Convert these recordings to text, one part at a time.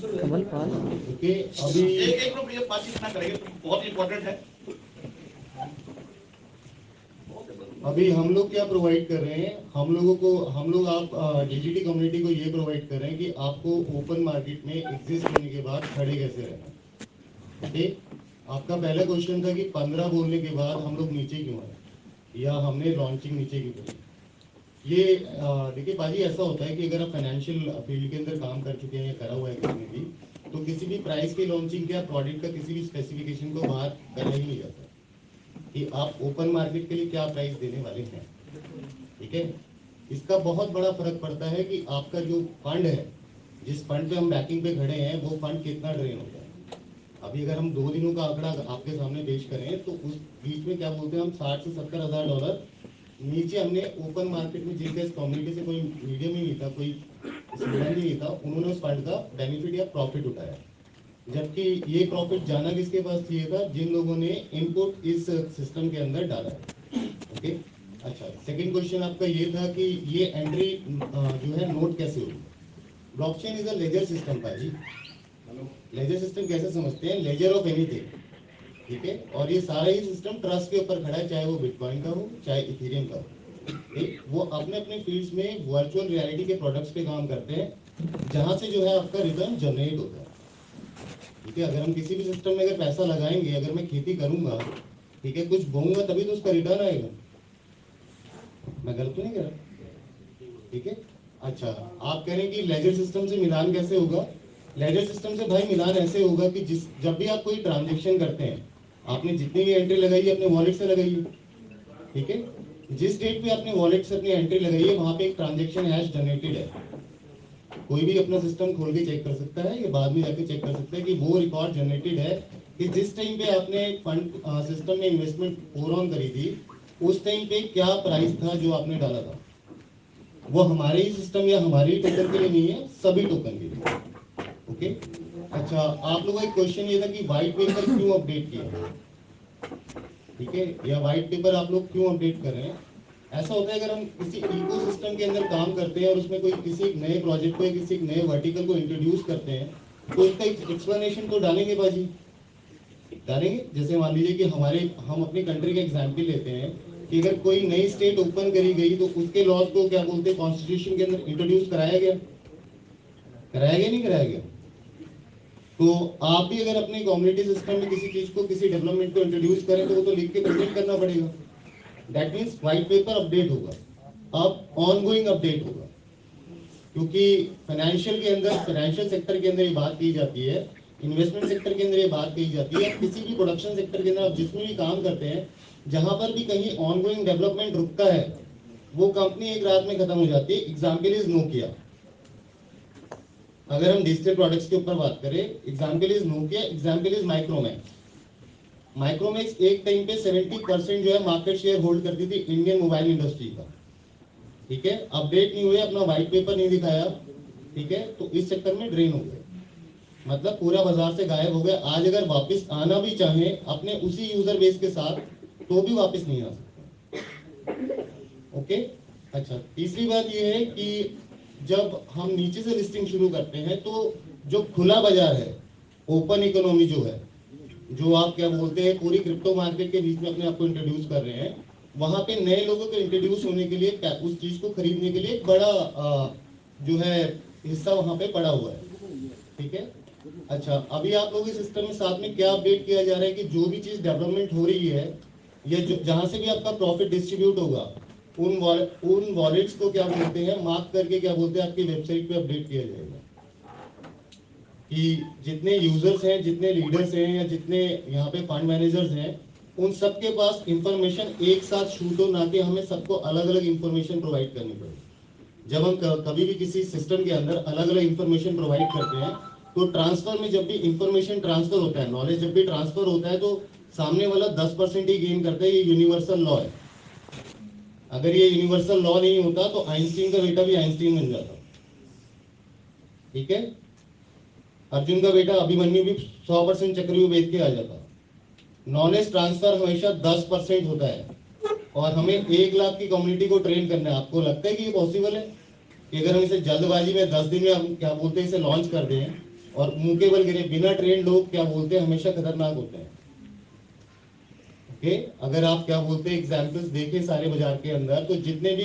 कमल पाल okay, अभी एक minute ये बातचीत ना करेंगे तो बहुत इंपॉर्टेंट है। अभी हम लोग क्या प्रोवाइड कर रहे हैं, हम लोग आप डीजीटी कम्युनिटी को ये प्रोवाइड कर रहे हैं कि आपको ओपन मार्केट में एग्जिस्ट होने के बाद खड़े कैसे रहना। ओके, आपका पहला क्वेश्चन था कि 15 बोलने के बाद हम लोग नीचे क्यों आए या हमने लॉन्चिंग नीचे क्यों करी। ये देखिए बाजी, ऐसा होता है कि अगर आप फाइनेंशियल फील्ड के अंदर काम कर चुके हैं या करा हुआ है किसी ने भी, तो किसी भी प्राइस की लॉन्चिंग या प्रोडक्ट का किसी भी स्पेसिफिकेशन को बाहर करा ही नहीं जाता कि आप ओपन मार्केट के लिए क्या प्राइस देने वाले हैं। ठीक है, इसका बहुत बड़ा फर्क पड़ता है कि आपका जो फंड है, जिस फंड पे हम बैकिंग पे खड़े हैं, वो फंड कितना ड्रेन होता है। अभी अगर हम 2 दिनों का आंकड़ा आपके सामने पेश करें तो उस बीच में क्या बोलते हैं हम, 60 से 70 हजार डॉलर नीचे हमने ओपन मार्केट में, जिनका इस कम्युनिटी से कोई मीडियम ही नहीं था, कोई संबंध ही नहीं था, उन्होंने उस फंड का बेनिफिट या प्रॉफिट उठाया। जबकि ये प्रॉफिट जाना किसके पास चाहिए था, जिन लोगों ने इनपुट इस सिस्टम के अंदर डाला है। ओके, अच्छा, सेकंड क्वेश्चन आपका ये था कि ये एंट्री जो है नोट कैसे होगी। Blockchain is a ledger system का जी। लेजर सिस्टम कैसे समझते हैं, लेजर ऑफ एनीथिंग। ठीक है, और ये सारा ही सिस्टम ट्रस्ट के ऊपर खड़ा है, चाहे वो बिटकॉइन का हो चाहे इथेरियम का हो। ठीक, वो अपने अपने फील्ड्स में वर्चुअल रियलिटी के प्रोडक्ट्स पे काम करते हैं, जहां से जो है आपका रिटर्न जनरेट होता है। ठीक है, अगर हम किसी भी सिस्टम में अगर पैसा लगाएंगे, अगर मैं खेती करूंगा, ठीक है, कुछ बोऊंगा तभी तो उसका रिटर्न आएगा। मैं गलत तो नहीं कह रहा। ठीक है, अच्छा, आप कह रहे हैं कि लेजर सिस्टम से मिलान कैसे होगा। लेजर सिस्टम से भाई मिलान ऐसे होगा कि जब भी आप कोई ट्रांजेक्शन करते हैं, आपने जितनी भी एंट्री लगाई है अपने वॉलेट से लगाइए। ठीक है, जिस डेट पे आपने वॉलेट से अपनी एंट्री लगाई है, वहां पे एक ट्रांजेक्शन हैश जनरेटेड है। कोई भी अपना सिस्टम खोल के चेक कर सकता है, या बाद में जाके चेक कर सकता है कि वो रिकॉर्ड जनरेटेड है कि जिस टाइम पे आपने फंड सिस्टम में इन्वेस्टमेंट फोर ऑन करी थी, उस टाइम पे क्या प्राइस था जो आपने डाला था। वो हमारे ही सिस्टम या हमारे ही टोकन के लिए नहीं है, सभी टोकन के लिए। ओके, अच्छा, आप लोगों का एक क्वेश्चन ये था कि व्हाइट पेपर क्यों अपडेट किया। ठीक है, या व्हाइट पेपर आप लोग क्यों अपडेट कर रहे हैं। ऐसा होता है, अगर हम किसी इकोसिस्टम के अंदर काम करते हैं और उसमें कोई किसी एक नए प्रोजेक्ट को या किसी एक नए वर्टिकल को इंट्रोड्यूस करते हैं, तो उसका एक एक्सप्लेनेशन तो डालेंगे बाजी, डालेंगे। जैसे मान लीजिए कि हम अपनी कंट्री का एग्जाम्पल लेते हैं कि अगर कोई नई स्टेट ओपन करी गई तो उसके लॉज को क्या बोलते हैं, कॉन्स्टिट्यूशन के अंदर इंट्रोड्यूस कराया गया, कराया गया, नहीं कराया गया। तो आप भी अगर अपने कम्युनिटी सिस्टम में किसी चीज को, किसी डेवलपमेंट को इंट्रोड्यूस करें, तो वो तो लिख के प्रेजेंट करना पड़ेगा। That means white paper update होगा, अब ऑनगोइंग अपडेट होगा। क्योंकि फाइनेंशियल के अंदर, फाइनेंशियल सेक्टर के अंदर ये बात की जाती है, इन्वेस्टमेंट सेक्टर के अंदर ये बात कही जाती है, किसी भी प्रोडक्शन सेक्टर के अंदर आप जिसमें भी काम करते हैं, जहां पर भी कहीं ऑनगोइंग डेवलपमेंट रुकता है, वो कंपनी एक रात में खत्म हो जाती है। Example is Nokia. अगर हम डिजिटल प्रोडक्ट्स के ऊपर बात करें, example is Nokia, example is Micromax. Micromax एक टाइम पे 70% जो है मार्केट शेयर होल्ड करती थी इंडियन मोबाइल इंडस्ट्री का। ठीक है, अपडेट नहीं हुए, अपना व्हाइट पेपर नहीं दिखाया, ठीक है, तो इस चक्कर में ड्रेन हो गए, मतलब पूरा बाजार से गायब हो गए। आज अगर वापस आना भी चाहे अपने उसी यूजर बेस के साथ, तो भी वापस नहीं आ सकते। ओके, अच्छा, तीसरी बात यह है कि जब हम नीचे से लिस्टिंग शुरू करते हैं, तो जो खुला बाजार है, ओपन इकोनॉमी जो है, जो आप क्या बोलते हैं पूरी क्रिप्टो मार्केट के बीच में अपने आप को इंट्रोड्यूस कर रहे हैं, वहां पे नए लोगों को इंट्रोड्यूस होने के लिए, उस चीज को खरीदने के लिए एक बड़ा जो है हिस्सा वहां पे पड़ा हुआ है। ठीक है, अच्छा, अभी आप लोगों के सिस्टम में साथ में क्या अपडेट किया जा रहा है कि जो भी चीज डेवलपमेंट हो रही है, या जहां से भी आपका प्रॉफिट डिस्ट्रीब्यूट होगा, उन वॉलेट्स को क्या बोलते हैं, मार्क करके क्या बोलते हैं, आपकी वेबसाइट पे अपडेट किया जाएगा कि जितने यूजर्स हैं, जितने लीडर्स हैं, या जितने यहाँ पे फंड मैनेजर्स हैं, उन सबके पास इंफॉर्मेशन एक साथ शूट हो, ना कि हमें सबको अलग अलग इंफॉर्मेशन प्रोवाइड करनी पड़े। जब हम कभी भी किसी सिस्टम के अंदर अलग अलग इंफॉर्मेशन प्रोवाइड करते हैं, तो ट्रांसफर में जब भी इंफॉर्मेशन ट्रांसफर होता है, नॉलेज जब भी ट्रांसफर होता है, तो सामने वाला 10% ही गेन करता है। ये यूनिवर्सल लॉ है। अगर ये यूनिवर्सल लॉ नहीं होता तो आइंस्टीन का बेटा भी आइंस्टीन बन जाता। ठीक है, अर्जुन का बेटा अभिमन्यु भी 100% चक्रव्यूह वेद के आ जाता। नॉलेज ट्रांसफर हमेशा 10% होता है, और हमें 1 लाख की कम्युनिटी को ट्रेन करना है। आपको लगता है कि ये पॉसिबल है कि अगर हम इसे जल्दबाजी में 10 दिन में हम क्या बोलते हैं इसे लॉन्च कर दें, और मुंह के बल गिरे बिना ट्रेन लोग क्या बोलते हैं हमेशा खतरनाक होते हैं। ओके, अगर आप क्या बोलते हैं एग्जाम्पल्स देखें सारे बाजार के अंदर, तो जितने भी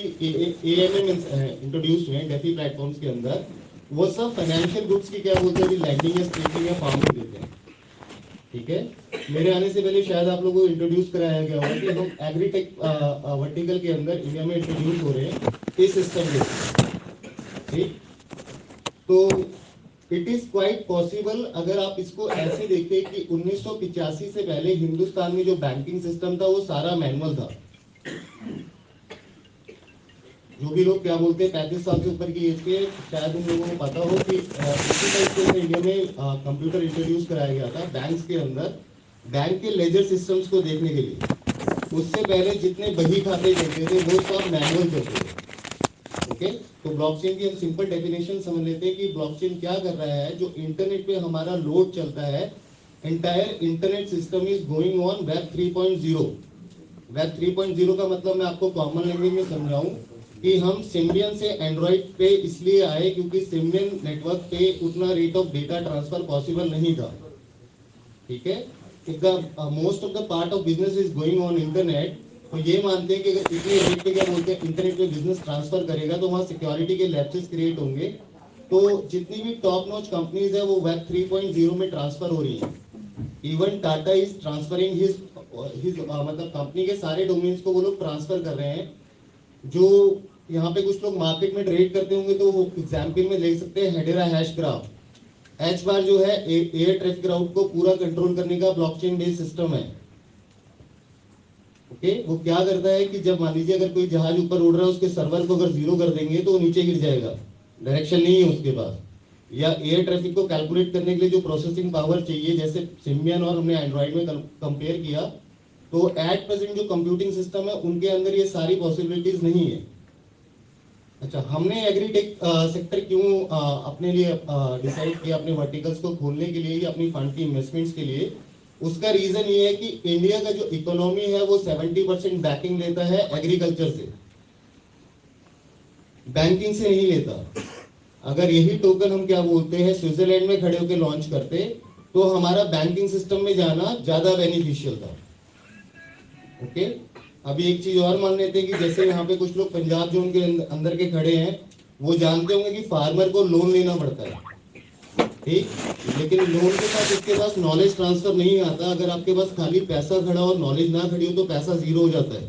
एएमएम इंट्रोड्यूस हुए डेफी प्लेटफॉर्म्स के अंदर, वो सब फाइनेंशियल गुड्स की क्या बोलते हैं लैंडिंग या स्टेकिंग या फार्मिंग देते हैं। ठीक है, मेरे आने से पहले शायद आप लोगों को इंट्रोड्यूस कराया गया होगा कि हम एग्रीटेक वर्टिकल के अंदर इंडिया में इंट्रोड्यूस हो रहे हैं इस सिस्टम के थ्रू। ठीक, तो इट इज क्वाइट पॉसिबल अगर आप इसको ऐसे देखें कि 1985 से पहले हिंदुस्तान में जो बैंकिंग सिस्टम था वो सारा मैनुअल था। जो भी लोग क्या बोलते हैं 35 साल से ऊपर की एज के, शायद उन लोगों को पता हो कि इसी टाइप के अंदर इंडिया में कंप्यूटर इंट्रोड्यूस कराया गया था बैंक्स के अंदर, बैंक के लेजर सिस्टम्स को देखने के लिए। उससे पहले जितने बही खाते चलते थे वो सब मैनुअल चलते थे। ओके, तो ब्लॉकचेन की हम सिंपल डेफिनेशन समझ लेते हैं कि ब्लॉकचेन क्या कर रहा है, जो इंटरनेट पे हमारा लोड चलता है, entire internet system is going on web 3.0। Web 3.0 का मतलब मैं आपको कॉमन लैंग्वेज में समझाऊं कि हम सिम्बियन से एंड्रॉइड पे इसलिए आए क्योंकि सिम्बियन नेटवर्क पे उतना rate of data transfer possible नहीं था। ठीक है, if the most of the part of business is going on internet, तो ये मानते हैं कि अगर इतने रेट पे क्या बोलते हैं इंटरनेट पे बिजनेस ट्रांसफर करेगा तो वहाँ सिक्योरिटी के लैप्सेस क्रिएट होंगे। तो जितनी भी टॉप नॉच कंपनीज है वो वेब 3.0 में ट्रांसफर हो रही है। Even Tata is transferring his मतलब कंपनी के सारे डोमेन्स को वो लोग ट्रांसफर कर रहे हैं। जो यहाँ पे कुछ लोग मार्केट में ट्रेड करते होंगे तो वो एग्जाम्पल में ले सकते हैं हेडेरा हैश ग्राफ। एच बार जो है एयर ट्रैफिक राउट को पूरा कंट्रोल करने का ब्लॉकचेन बेस्ड सिस्टम है। ओके, वो क्या करता है कि जब मान लीजिए अगर कोई जहाज ऊपर उड़ रहा है उसके सर्वर को अगर जीरो कर देंगे तो वो नीचे गिर जाएगा, डायरेक्शन नहीं है उसके पास। या एयर ट्रैफिक को कैलकुलेट करने के लिए जो प्रोसेसिंग पावर चाहिए, जैसे सिम्बियन और हमने एंड्रॉइड में कंपेयर किया, तो एट प्रेजेंट जो कंप्यूटिंग सिस्टम है उनके अंदर ये सारी पॉसिबिलिटीज नहीं है। अच्छा, हमने एग्रीटेक सेक्टर क्यों अपने लिए डिसाइड किया अपने वर्टिकल्स को खोलने के लिए या अपनी फंड की इन्वेस्टमेंट्स के लिए? उसका रीजन ये है कि इंडिया का जो इकोनॉमी है वो 70% बैकिंग लेता है एग्रीकल्चर से, बैंकिंग से नहीं लेता। अगर यही टोकन हम क्या बोलते हैं स्विट्जरलैंड में खड़े होकर लॉन्च करते तो हमारा बैंकिंग सिस्टम में जाना ज्यादा बेनिफिशियल था। ओके, अभी एक चीज और मान लेते हैं कि जैसे यहाँ पे कुछ लोग पंजाब जोन के अंदर के खड़े हैं, वो जानते होंगे कि फार्मर को लोन लेना पड़ता है। ठीक, लेकिन लोन के साथ इसके पास नॉलेज ट्रांसफर नहीं आता। अगर आपके पास खाली पैसा खड़ा और नॉलेज ना खड़ी हो तो पैसा जीरो हो जाता है।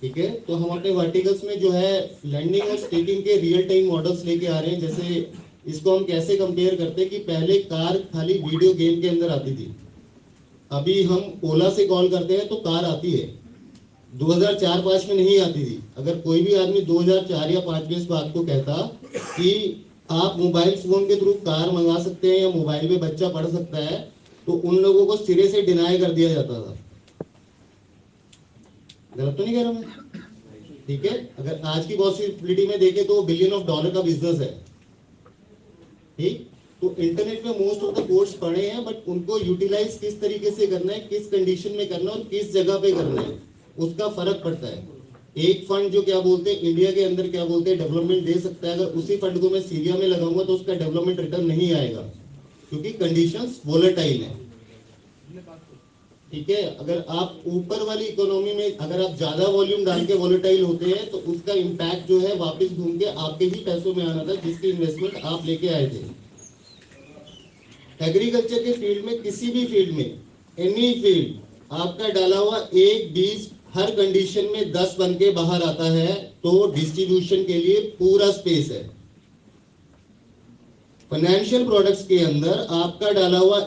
ठीक है, तो हम अपने वर्टिकल्स में जो है लैंडिंग और स्टेकिंग के रियल टाइम मॉडल्स लेके आ रहे हैं। जैसे इसको हम कैसे कंपेयर करते हैं कि पहले कार खाली वीडियो गेम के अंदर आती थी, अभी हम ओला से कॉल करते हैं तो कार आती है। 2004-5 में नहीं आती थी। अगर कोई भी आदमी 2004 या 5 में इस बात को कहता कि आप मोबाइल फोन के थ्रू कार मंगा सकते हैं या मोबाइल में बच्चा पढ़ सकता है, तो उन लोगों को सिरे से डिनाई कर दिया जाता था। गलत तो नहीं कह रहा मैं? ठीक है, अगर आज की पॉसिबिलिटी में देखें तो $1 बिलियन का बिजनेस है। ठीक, तो इंटरनेट में मोस्ट ऑफ द कोर्स पढ़े हैं, बट उनको यूटिलाइज किस तरीके से करना है, किस कंडीशन में करना है और किस जगह पे करना है, उसका फर्क पड़ता है। एक फंड जो क्या बोलते हैं इंडिया के अंदर क्या बोलते हैं डेवलपमेंट दे सकता है, अगर उसी फंड को मैं सीरिया में लगाऊंगा तो उसका डेवलपमेंट रिटर्न नहीं आएगा, क्योंकि कंडीशंस वोलेटाइल है। ठीक है, अगर आप ऊपर वाली इकोनॉमी में अगर आप ज्यादा वॉल्यूम डाल के वोलेटाइल होते हैं तो उसका इम्पैक्ट जो है वापस घूम के आपके ही पैसों में आना था जिसकी इन्वेस्टमेंट आप लेके आए थे। एग्रीकल्चर के फील्ड में, किसी भी फील्ड में, एनी फील्ड, आपका डाला हुआ एक बीज हर कंडीशन में 10 बन के बाहर आता है, तो डिस्ट्रीब्यूशन के लिए पूरा स्पेस है। फाइनेंशियल प्रोडक्ट्स के अंदर आपका डाला हुआ